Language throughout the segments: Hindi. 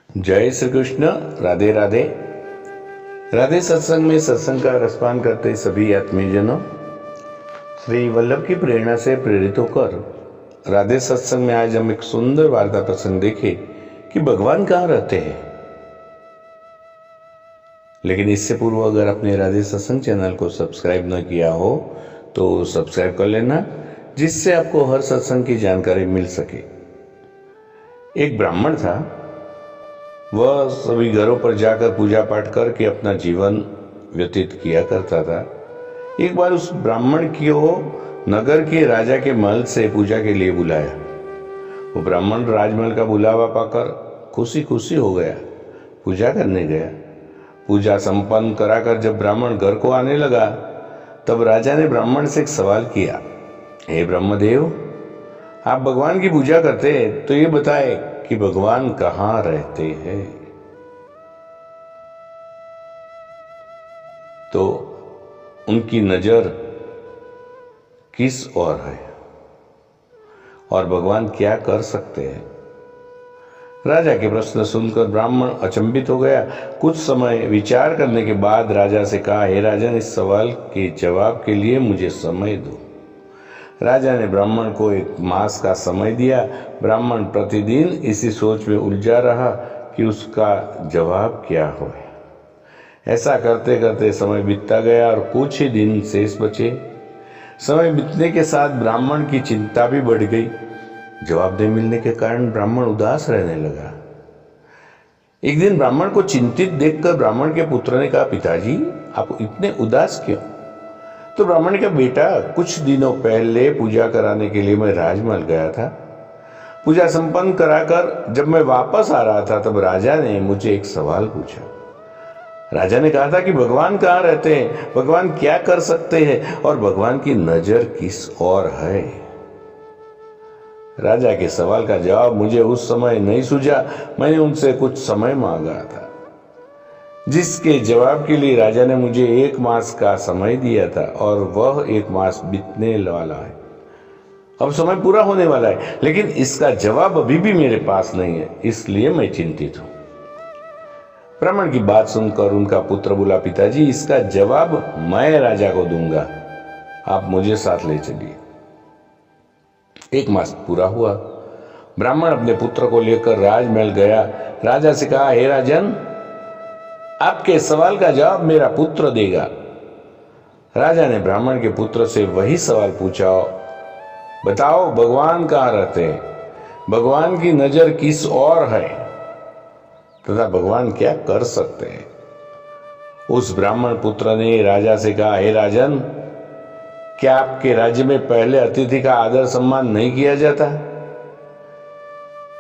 जय श्री कृष्ण। राधे राधे। राधे सत्संग में सत्संग का रसपान करते सभी आत्मीयजनों, श्री वल्लभ की प्रेरणा से प्रेरित होकर राधे सत्संग में आज हम एक सुंदर वार्ता प्रसंग देखे कि भगवान कहाँ रहते हैं। लेकिन इससे पूर्व अगर आपने राधे सत्संग चैनल को सब्सक्राइब न किया हो तो सब्सक्राइब कर लेना, जिससे आपको हर सत्संग की जानकारी मिल सके। एक ब्राह्मण था, वह सभी घरों पर जाकर पूजा पाठ करके अपना जीवन व्यतीत किया करता था। एक बार उस ब्राह्मण को नगर के राजा के महल से पूजा के लिए बुलाया। वो ब्राह्मण राजमहल का बुलावा पाकर खुशी खुशी हो गया, पूजा करने गया। पूजा संपन्न कराकर जब ब्राह्मण घर को आने लगा तब राजा ने ब्राह्मण से एक सवाल किया, हे ब्रह्मदेव, आप भगवान की पूजा करते हैं तो ये बताए कि भगवान कहाँ रहते हैं। तो उनकी नजर किस ओर है और भगवान क्या कर सकते हैं। राजा के प्रश्न सुनकर ब्राह्मण अचंभित हो गया। कुछ समय विचार करने के बाद राजा से कहा, हे राजन, इस सवाल के जवाब के लिए मुझे समय दो। राजा ने ब्राह्मण को एक मास का समय दिया। ब्राह्मण प्रतिदिन इसी सोच में उलझा रहा कि उसका जवाब क्या हो। ऐसा करते करते समय बीतता गया और कुछ ही दिन शेष बचे। समय बीतने के साथ ब्राह्मण की चिंता भी बढ़ गई। जवाब न मिलने के कारण ब्राह्मण उदास रहने लगा। एक दिन ब्राह्मण को चिंतित देखकर ब्राह्मण के पुत्र ने कहा, पिताजी, आप इतने उदास क्यों? तो ब्राह्मण ने कहा, बेटा, कुछ दिनों पहले पूजा कराने के लिए मैं राजमहल गया था। पूजा संपन्न कराकर जब मैं वापस आ रहा था तब राजा ने मुझे एक सवाल पूछा। राजा ने कहा था कि भगवान कहाँ रहते हैं, भगवान क्या कर सकते हैं और भगवान की नजर किस ओर है। राजा के सवाल का जवाब मुझे उस समय नहीं सूझा। मैंने उनसे कुछ समय मांगा था, जिसके जवाब के लिए राजा ने मुझे 1 मास का समय दिया था और वह 1 मास बीतने वाला है। अब समय पूरा होने वाला है, लेकिन इसका जवाब अभी भी मेरे पास नहीं है, इसलिए मैं चिंतित हूं। ब्राह्मण की बात सुनकर उनका पुत्र बोला, पिताजी, इसका जवाब मैं राजा को दूंगा, आप मुझे साथ ले चलिए। 1 मास पूरा हुआ। ब्राह्मण अपने पुत्र को लेकर राजमहल गया। राजा से कहा, हे राजन, आपके सवाल का जवाब मेरा पुत्र देगा। राजा ने ब्राह्मण के पुत्र से वही सवाल पूछा, बताओ भगवान कहाँ रहते हैं, भगवान की नजर किस ओर है तथा भगवान क्या कर सकते हैं। उस ब्राह्मण पुत्र ने राजा से कहा, हे राजन, क्या आपके राज्य में पहले अतिथि का आदर सम्मान नहीं किया जाता?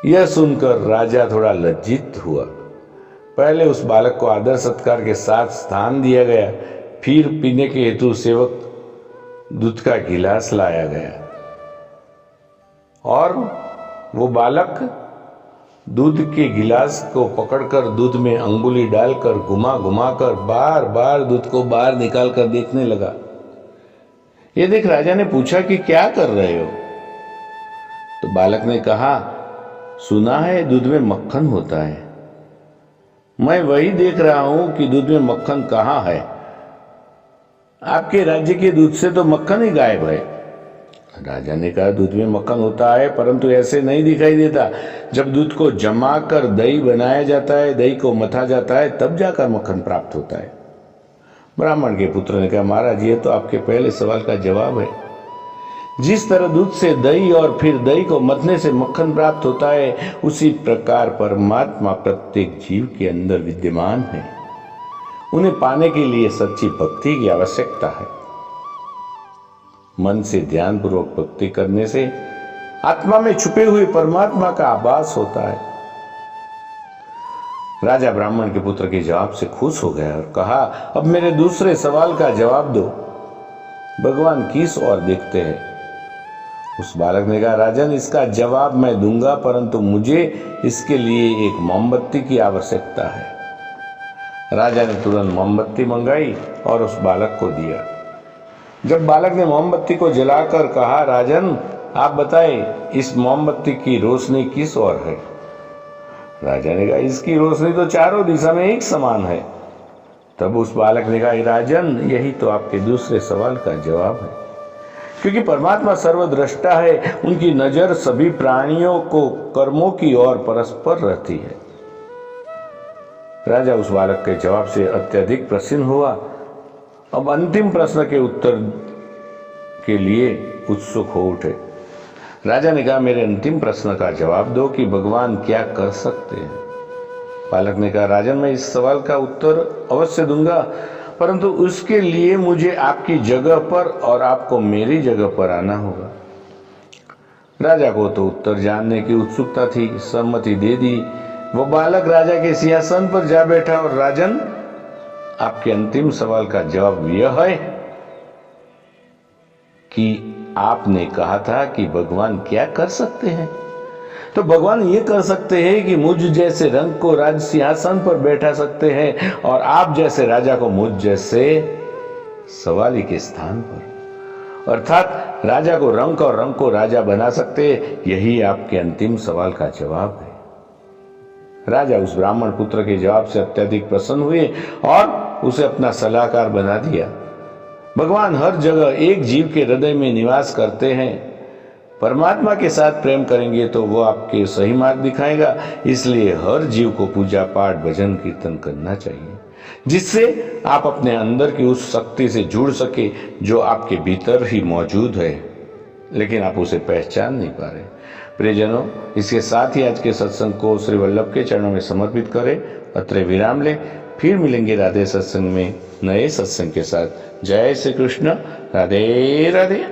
यह सुनकर राजा थोड़ा लज्जित हुआ। पहले उस बालक को आदर सत्कार के साथ स्थान दिया गया, फिर पीने के हेतु सेवक दूध का गिलास लाया गया और वो बालक दूध के गिलास को पकड़कर दूध में अंगुली डालकर घुमा घुमा कर बार बार दूध को बाहर निकाल कर देखने लगा। ये देख राजा ने पूछा कि क्या कर रहे हो? तो बालक ने कहा, सुना है दूध में मक्खन होता है, मैं वही देख रहा हूं कि दूध में मक्खन कहां है। आपके राज्य के दूध से तो मक्खन ही गायब है। राजा ने कहा, दूध में मक्खन होता है, परंतु ऐसे नहीं दिखाई देता। जब दूध को जमा कर दही बनाया जाता है, दही को मथा जाता है, तब जाकर मक्खन प्राप्त होता है। ब्राह्मण के पुत्र ने कहा, महाराज, ये तो आपके पहले सवाल का जवाब है। जिस तरह दूध से दही और फिर दही को मथने से मक्खन प्राप्त होता है, उसी प्रकार परमात्मा प्रत्येक जीव के अंदर विद्यमान है। उन्हें पाने के लिए सच्ची भक्ति की आवश्यकता है। मन से ध्यानपूर्वक भक्ति करने से आत्मा में छुपे हुए परमात्मा का आभास होता है। राजा ब्राह्मण के पुत्र के जवाब से खुश हो गया और कहा, अब मेरे दूसरे सवाल का जवाब दो, भगवान किस ओर देखते हैं? उस बालक ने कहा, राजन, इसका जवाब मैं दूंगा, परंतु मुझे इसके लिए एक मोमबत्ती की आवश्यकता है। राजा ने तुरंत मोमबत्ती मंगाई और उस बालक को दिया। जब बालक ने मोमबत्ती को जलाकर कहा, राजन, आप बताएं, इस मोमबत्ती की रोशनी किस ओर है? राजा ने कहा, इसकी रोशनी तो चारों दिशा में एक समान है। तब उस बालक ने कहा, राजन, यही तो आपके दूसरे सवाल का जवाब है, क्योंकि परमात्मा सर्वद्रष्टा है। उनकी नजर सभी प्राणियों को कर्मों की ओर परस्पर रहती है। राजा उस बालक के जवाब से अत्यधिक प्रसन्न हुआ। अब अंतिम प्रश्न के उत्तर के लिए उत्सुक हो उठे। राजा ने कहा, मेरे अंतिम प्रश्न का जवाब दो कि भगवान क्या कर सकते हैं। बालक ने कहा, राजन, मैं इस सवाल का उत्तर अवश्य दूंगा, परंतु उसके लिए मुझे आपकी जगह पर और आपको मेरी जगह पर आना होगा। राजा को तो उत्तर जानने की उत्सुकता थी, सहमति दे दी। वो बालक राजा के सिंहासन पर जा बैठा। और राजन, आपके अंतिम सवाल का जवाब यह है कि आपने कहा था कि भगवान क्या कर सकते हैं। तो भगवान ये कर सकते हैं कि मुझ जैसे रंग को राज सिंहासन पर बैठा सकते हैं, और आप जैसे राजा को मुझ जैसे सवाली के स्थान पर। अर्थात राजा को रंग और रंग को राजा बना सकते। यही आपके अंतिम सवाल का जवाब है। राजा उस ब्राह्मण पुत्र के जवाब से अत्यधिक प्रसन्न हुए और उसे अपना सलाहकार बना दिया। भगवान हर जगह एक जीव के हृदय में निवास करते हैं। परमात्मा के साथ प्रेम करेंगे तो वो आपके सही मार्ग दिखाएगा। इसलिए हर जीव को पूजा पाठ भजन कीर्तन करना चाहिए, जिससे आप अपने अंदर की उस शक्ति से जुड़ सके जो आपके भीतर ही मौजूद है, लेकिन आप उसे पहचान नहीं पा रहे। प्रियजनों, इसके साथ ही आज के सत्संग को श्री वल्लभ के चरणों में समर्पित करें। अत्र विराम ले। फिर मिलेंगे राधे सत्संग में नए सत्संग के साथ। जय श्री कृष्ण। राधे राधे।